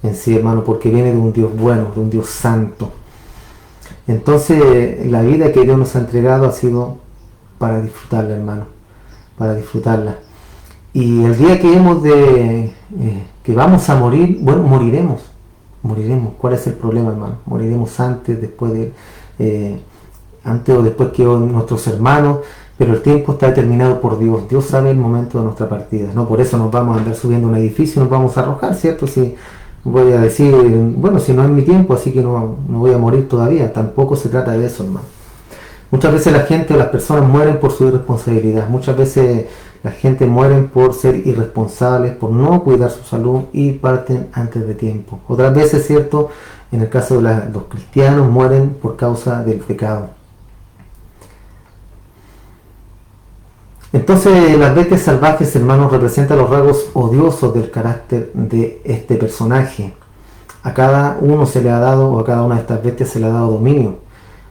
Speaker 1: en sí, hermano, porque viene de un Dios bueno, de un Dios santo. Entonces, la vida que Dios nos ha entregado ha sido para disfrutarla, hermano, para disfrutarla. Y el día que que vamos a morir, bueno, moriremos. ¿Cuál es el problema, hermano? Moriremos antes o después que nuestros hermanos, pero el tiempo está determinado por Dios. Dios sabe el momento de nuestra partida. No por eso nos vamos a andar subiendo a un edificio y nos vamos a arrojar, ¿cierto? Si voy a decir, bueno, si no es mi tiempo, así que no voy a morir todavía. Tampoco se trata de eso, hermano. Muchas veces la gente o las personas mueren por su irresponsabilidad. Muchas veces la gente muere por ser irresponsables, por no cuidar su salud y parten antes de tiempo. Otras veces, ¿cierto?, en el caso de los cristianos, mueren por causa del pecado. Entonces, las bestias salvajes, hermanos, representan los rasgos odiosos del carácter de este personaje. A cada uno se le ha dado, o a cada una de estas bestias se le ha dado dominio.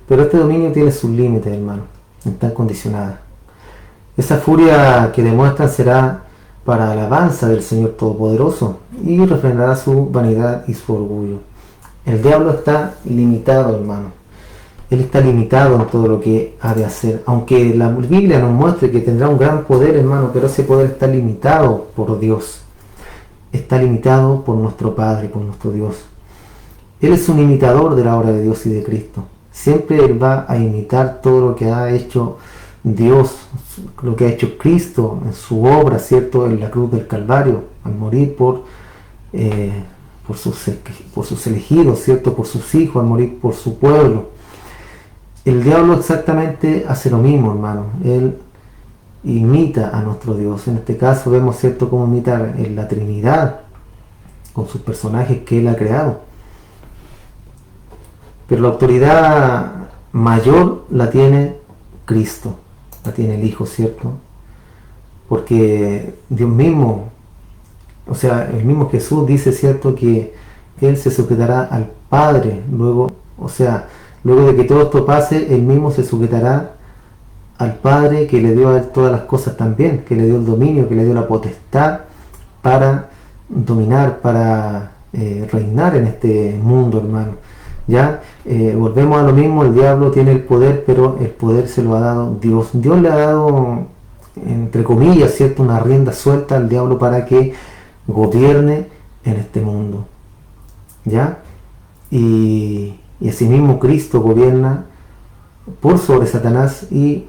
Speaker 1: Pero este dominio tiene sus límites, hermano, están condicionadas. Esa furia que demuestran será para alabanza del Señor Todopoderoso y refrendará su vanidad y su orgullo. El diablo está limitado, hermano. Él está limitado en todo lo que ha de hacer. Aunque la Biblia nos muestre que tendrá un gran poder, hermano, pero ese poder está limitado por Dios. Está limitado por nuestro Padre, por nuestro Dios. Él es un imitador de la obra de Dios y de Cristo. Siempre Él va a imitar todo lo que ha hecho Dios, lo que ha hecho Cristo en su obra, ¿cierto? En la cruz del Calvario, al morir por sus elegidos, ¿cierto? Por sus hijos, al morir por su pueblo. El diablo exactamente hace lo mismo, hermano. Él imita a nuestro Dios. En este caso vemos, ¿cierto?, cómo imita en la Trinidad con sus personajes que Él ha creado. Pero la autoridad mayor la tiene Cristo, la tiene el Hijo, ¿cierto? Porque Dios mismo, o sea, el mismo Jesús dice, ¿cierto?, que Él se sujetará al Padre, luego de que todo esto pase, Él mismo se sujetará al Padre que le dio a Él todas las cosas también, que le dio el dominio, que le dio la potestad para dominar, para reinar en este mundo, hermano. Ya, volvemos a lo mismo, el diablo tiene el poder, pero el poder se lo ha dado Dios. Dios le ha dado, entre comillas, ¿cierto?, una rienda suelta al diablo para que gobierne en este mundo. ¿Ya? Y asimismo Cristo gobierna por sobre Satanás y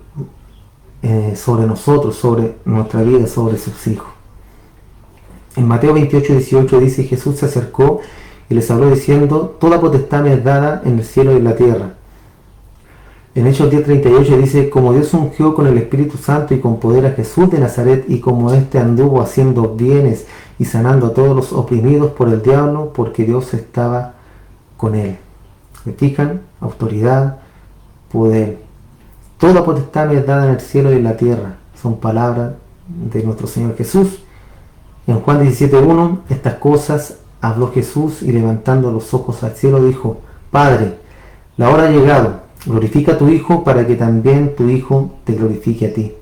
Speaker 1: sobre nosotros, sobre nuestra vida, sobre sus hijos. En Mateo 28:18 dice: Jesús se acercó y les habló diciendo: toda potestad me es dada en el cielo y en la tierra. En Hechos 10:38 dice: como Dios ungió con el Espíritu Santo y con poder a Jesús de Nazaret, y como éste anduvo haciendo bienes y sanando a todos los oprimidos por el diablo, porque Dios estaba con él. ¿Me fijan? Autoridad, poder. Toda potestad me es dada en el cielo y en la tierra. Son palabras de nuestro Señor Jesús. En Juan 17:1, estas cosas habló Jesús y levantando los ojos al cielo dijo: Padre, la hora ha llegado, glorifica a tu Hijo para que también tu Hijo te glorifique a ti.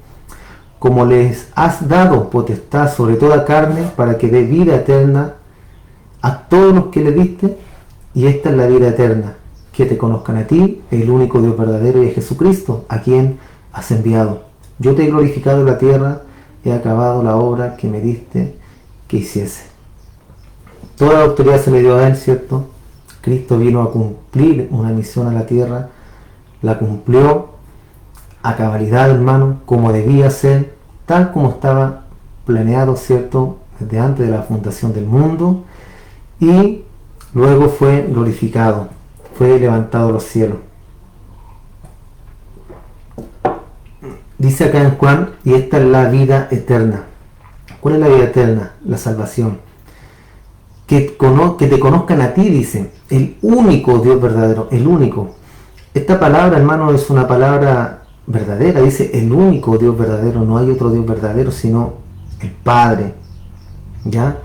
Speaker 1: Como les has dado potestad sobre toda carne para que dé vida eterna a todos los que le diste, y esta es la vida eterna, que te conozcan a ti, el único Dios verdadero, y a Jesucristo, a quien has enviado. Yo te he glorificado en la tierra, he acabado la obra que me diste que hiciese. Toda la autoridad se le dio a Él, ¿cierto? Cristo vino a cumplir una misión a la tierra, la cumplió a cabalidad, hermano, como debía ser, tal como estaba planeado, ¿cierto?, desde antes de la fundación del mundo, y luego fue glorificado, fue levantado a los cielos. Dice acá en Juan: y esta es la vida eterna. ¿Cuál es la vida eterna? La salvación. Que te conozcan a ti, dice, el único Dios verdadero, el único. Esta palabra, hermano, es una palabra verdadera. Dice el único Dios verdadero. No hay otro Dios verdadero sino el Padre. ¿Ya?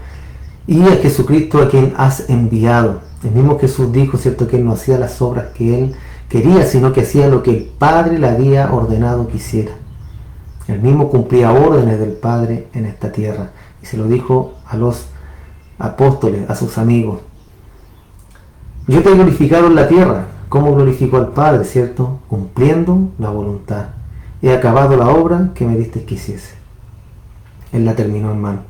Speaker 1: Y a Jesucristo, a quien has enviado. El mismo Jesús dijo, ¿cierto?, que Él no hacía las obras que Él quería, sino que hacía lo que el Padre le había ordenado que hiciera. Él mismo cumplía órdenes del Padre en esta tierra. Y se lo dijo a los apóstoles, a sus amigos: yo te he glorificado en la tierra. ¿Cómo glorificó al Padre, cierto? Cumpliendo la voluntad. He acabado la obra que me diste que hiciese. Él la terminó, hermano.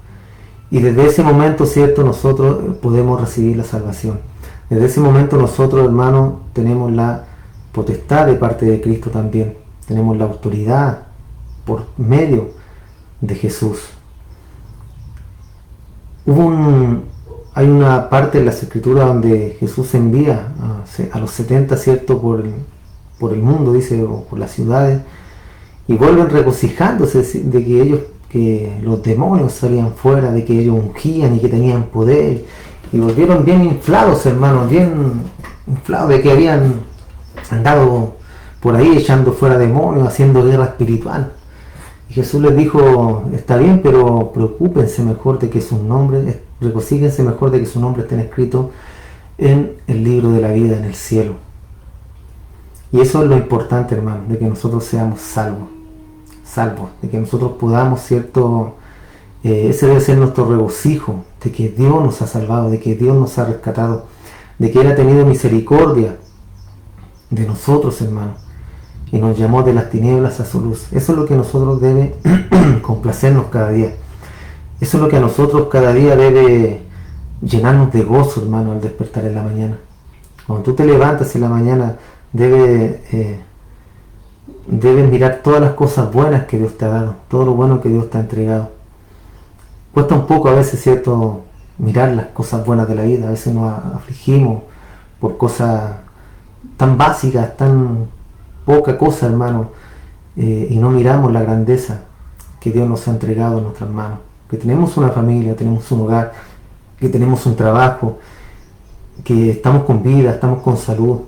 Speaker 1: Y desde ese momento, cierto, nosotros podemos recibir la salvación. Desde ese momento nosotros, hermano, tenemos la potestad de parte de Cristo también. Tenemos la autoridad por medio de Jesús. Hay una parte en las Escrituras donde Jesús envía a los 70, ¿cierto?, por el mundo, dice, o por las ciudades, y vuelven regocijándose de que los demonios salían fuera, de que ellos ungían y que tenían poder, y volvieron bien inflados, hermanos, bien inflados de que habían andado por ahí echando fuera demonios, haciendo guerra espiritual. Y Jesús les dijo: está bien, pero preocúpense mejor de que sus nombres, regocíguense mejor de que su nombre estén escritos en el libro de la vida en el cielo. Y eso es lo importante, hermano, de que nosotros seamos salvos, de que nosotros podamos, ¿cierto?, Ese debe ser nuestro regocijo, de que Dios nos ha salvado, de que Dios nos ha rescatado, de que Él ha tenido misericordia de nosotros, hermanos, y nos llamó de las tinieblas a su luz. Eso es lo que a nosotros debe complacernos cada día. Eso es lo que a nosotros cada día debe llenarnos de gozo, hermano, al despertar en la mañana. Cuando tú te levantas en la mañana, debes mirar todas las cosas buenas que Dios te ha dado, todo lo bueno que Dios te ha entregado. Cuesta un poco a veces, ¿cierto?, mirar las cosas buenas de la vida. A veces nos afligimos por cosas tan básicas, tan poca cosa, hermano, y no miramos la grandeza que Dios nos ha entregado en nuestras manos. Que tenemos una familia, tenemos un hogar, que tenemos un trabajo, que estamos con vida, estamos con salud.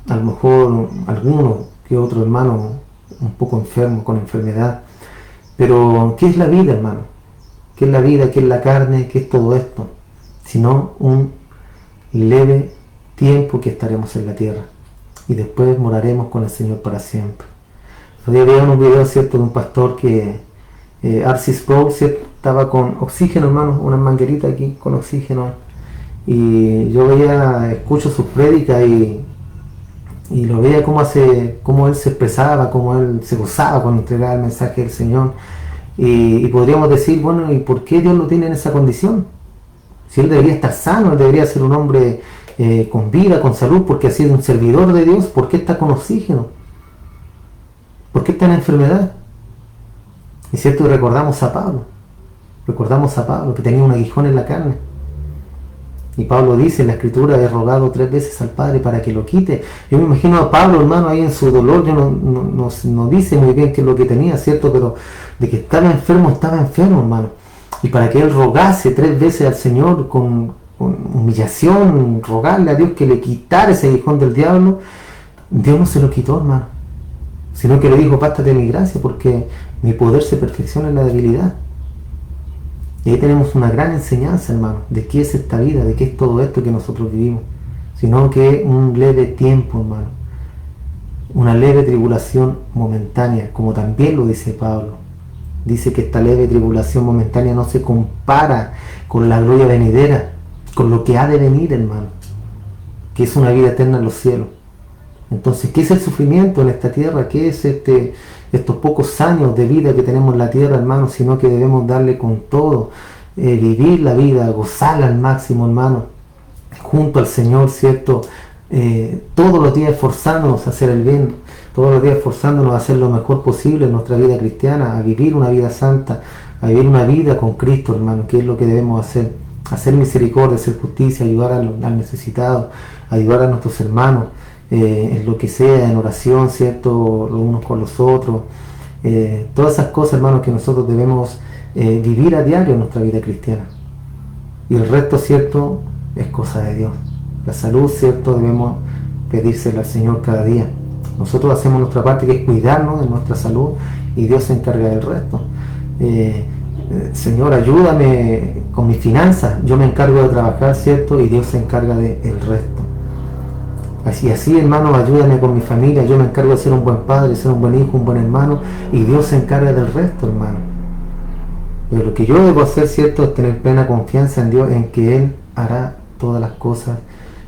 Speaker 1: A lo mejor algunos que otro hermano un poco enfermo, con enfermedad. Pero, ¿qué es la vida, hermano? ¿Qué es la vida? ¿Qué es la carne? ¿Qué es todo esto? Sino un leve tiempo que estaremos en la tierra. Y después moraremos con el Señor para siempre. Hoy día veía un video, ¿cierto?, de un pastor que R.C. Sproul, ¿cierto?, estaba con oxígeno, hermano, una manguerita aquí con oxígeno. Y yo escucho sus prédicas y lo veía cómo él se expresaba, cómo él se gozaba cuando entregaba el mensaje del Señor. Y podríamos decir, bueno, ¿y por qué Dios lo tiene en esa condición? Si él debería estar sano, él debería ser un hombre con vida, con salud, porque ha sido un servidor de Dios. ¿Por qué está con oxígeno? ¿Por qué está en enfermedad? Y cierto, recordamos a Pablo que tenía un aguijón en la carne. Y Pablo dice en la escritura, he rogado 3 veces al Padre para que lo quite. Yo me imagino a Pablo, hermano, ahí en su dolor. Yo no dice muy bien qué es lo que tenía, ¿cierto? Pero de que estaba enfermo, hermano. Y para que él rogase 3 veces al Señor con humillación, rogarle a Dios que le quitara ese aguijón del diablo, Dios no se lo quitó, hermano. Sino que le dijo, bástate mi gracia, porque mi poder se perfecciona en la debilidad. Y ahí tenemos una gran enseñanza, hermano, de qué es esta vida, de qué es todo esto que nosotros vivimos. Sino que un leve tiempo, hermano. Una leve tribulación momentánea, como también lo dice Pablo. Dice que esta leve tribulación momentánea no se compara con la gloria venidera, con lo que ha de venir, hermano, que es una vida eterna en los cielos. Entonces, ¿qué es el sufrimiento en esta tierra? ¿Qué es estos pocos años de vida que tenemos en la tierra, hermano? Sino que debemos darle con todo, vivir la vida, gozarla al máximo, hermano, junto al Señor, ¿cierto? Todos los días esforzándonos a hacer el bien, todos los días esforzándonos a hacer lo mejor posible en nuestra vida cristiana, a vivir una vida santa, a vivir una vida con Cristo, hermano, que es lo que debemos hacer misericordia, hacer justicia, ayudar al necesitado, ayudar a nuestros hermanos, en lo que sea, en oración, ¿cierto?, los unos con los otros, todas esas cosas, hermanos, que nosotros debemos vivir a diario en nuestra vida cristiana. Y el resto, ¿cierto?, es cosa de Dios. La salud, ¿cierto?, debemos pedírsela al Señor cada día. Nosotros hacemos nuestra parte, que es cuidarnos de nuestra salud, y Dios se encarga del resto. Señor, ayúdame con mis finanzas, yo me encargo de trabajar, ¿cierto?, y Dios se encarga del resto. Así, hermano, ayúdame con mi familia, yo me encargo de ser un buen padre, ser un buen hijo, un buen hermano, y Dios se encarga del resto, hermano. Pero lo que yo debo hacer, ¿cierto?, es tener plena confianza en Dios, en que Él hará todas las cosas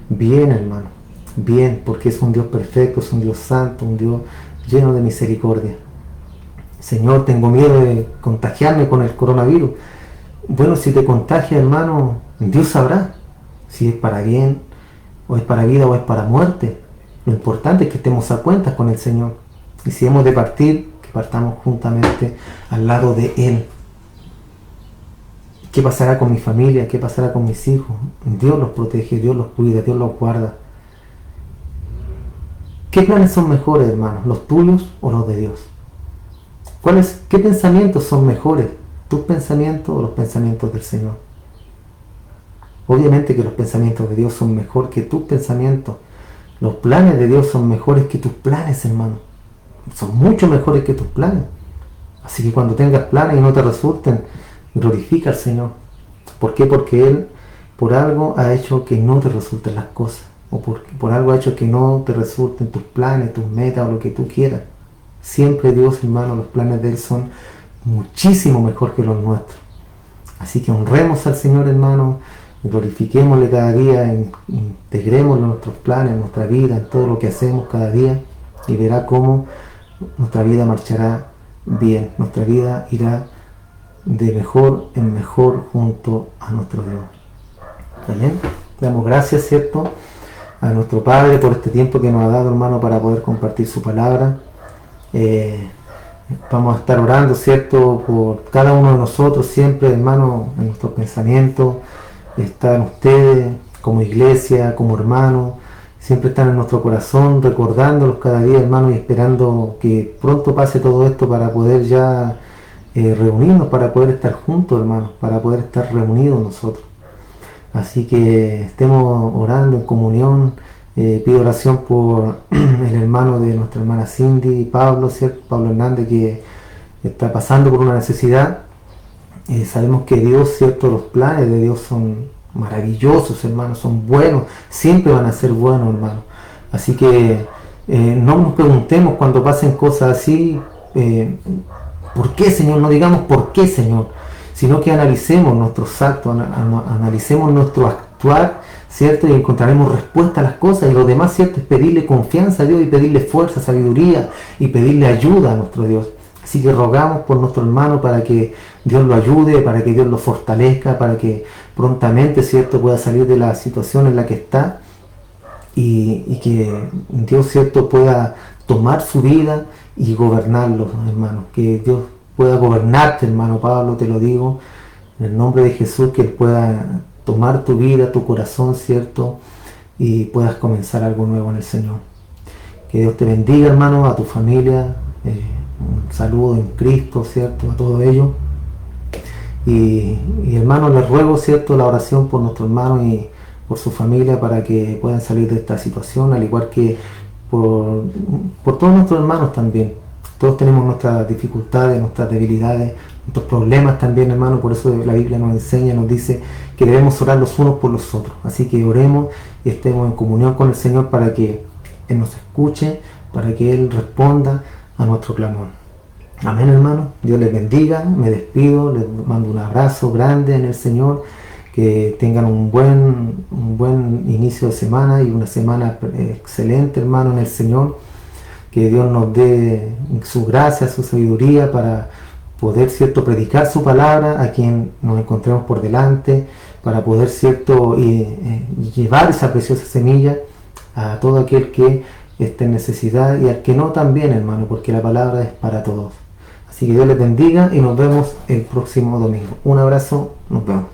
Speaker 1: bien, hermano, bien, porque es un Dios perfecto, es un Dios santo, un Dios lleno de misericordia. Señor, tengo miedo de contagiarme con el coronavirus. Bueno, si te contagia, hermano, Dios sabrá si es para bien, o es para vida, o es para muerte. Lo importante es que estemos a cuentas con el Señor. Y si hemos de partir, que partamos juntamente al lado de Él. ¿Qué pasará con mi familia? ¿Qué pasará con mis hijos? Dios los protege, Dios los cuida, Dios los guarda. ¿Qué planes son mejores, hermanos? ¿Los tuyos o los de Dios? ¿Qué pensamientos son mejores? ¿Tus pensamientos o los pensamientos del Señor? Obviamente que los pensamientos de Dios son mejor que tus pensamientos. Los planes de Dios son mejores que tus planes, hermano. Son mucho mejores que tus planes. Así que cuando tengas planes y no te resulten, glorifica al Señor. ¿Por qué? Porque Él por algo ha hecho que no te resulten las cosas. O por algo ha hecho que no te resulten tus planes, tus metas o lo que tú quieras. Siempre Dios, hermano, los planes de Él son muchísimo mejor que los nuestros. Así que honremos al Señor, hermano, glorifiquémosle cada día, integrémoslo en nuestros planes, en nuestra vida, en todo lo que hacemos cada día, y verá cómo nuestra vida marchará bien, nuestra vida irá de mejor en mejor junto a nuestro Dios. ¿Está bien? Damos gracias, ¿cierto?, a nuestro Padre por este tiempo que nos ha dado, hermano, para poder compartir su palabra. Vamos a estar orando, ¿cierto?, por cada uno de nosotros siempre, hermano, en nuestros pensamientos. Están ustedes como iglesia, como hermanos, siempre están en nuestro corazón, recordándolos cada día, hermano, y esperando que pronto pase todo esto para poder ya reunirnos, para poder estar juntos, hermanos, para poder estar reunidos nosotros. Así que estemos orando en comunión. Pido oración por el hermano de nuestra hermana Cindy, Pablo, ¿cierto? Pablo Hernández, que está pasando por una necesidad. Sabemos que Dios, ¿cierto?, los planes de Dios son maravillosos, hermanos, son buenos, siempre van a ser buenos, hermanos. Así que no nos preguntemos cuando pasen cosas así, ¿por qué, Señor? No digamos ¿por qué, Señor?, sino que analicemos nuestros actos, analicemos nuestro actuar, ¿cierto?, y encontraremos respuesta a las cosas, y lo demás, ¿cierto?, es pedirle confianza a Dios y pedirle fuerza, sabiduría y pedirle ayuda a nuestro Dios. Así que rogamos por nuestro hermano para que Dios lo ayude, para que Dios lo fortalezca, para que prontamente, ¿cierto?, pueda salir de la situación en la que está, y que Dios, ¿cierto?, pueda tomar su vida y gobernarlo, hermano. Que Dios pueda gobernarte, hermano Pablo, te lo digo, en el nombre de Jesús, que Él pueda tomar tu vida, tu corazón, ¿cierto?, y puedas comenzar algo nuevo en el Señor. Que Dios te bendiga, hermano, a tu familia, un saludo en Cristo, ¿cierto?, a todo ello. Y hermano, les ruego, ¿cierto?, la oración por nuestro hermano y por su familia para que puedan salir de esta situación, al igual que por todos nuestros hermanos también. Todos tenemos nuestras dificultades, nuestras debilidades, nuestros problemas también, hermano. Por eso la Biblia nos enseña, nos dice que debemos orar los unos por los otros. Así que oremos y estemos en comunión con el Señor para que Él nos escuche, para que Él responda a nuestro clamor. Amén, hermano. Dios les bendiga. Me despido, les mando un abrazo grande en el Señor. Que tengan un buen inicio de semana y una semana excelente, hermano, en el Señor. Que Dios nos dé su gracia, su sabiduría para poder, ¿cierto?, predicar su palabra a quien nos encontremos por delante, para poder, ¿cierto?, llevar esa preciosa semilla a todo aquel que esté en necesidad y al que no también, hermano, porque la palabra es para todos. Así que Dios les bendiga y nos vemos el próximo domingo. Un abrazo, nos vemos.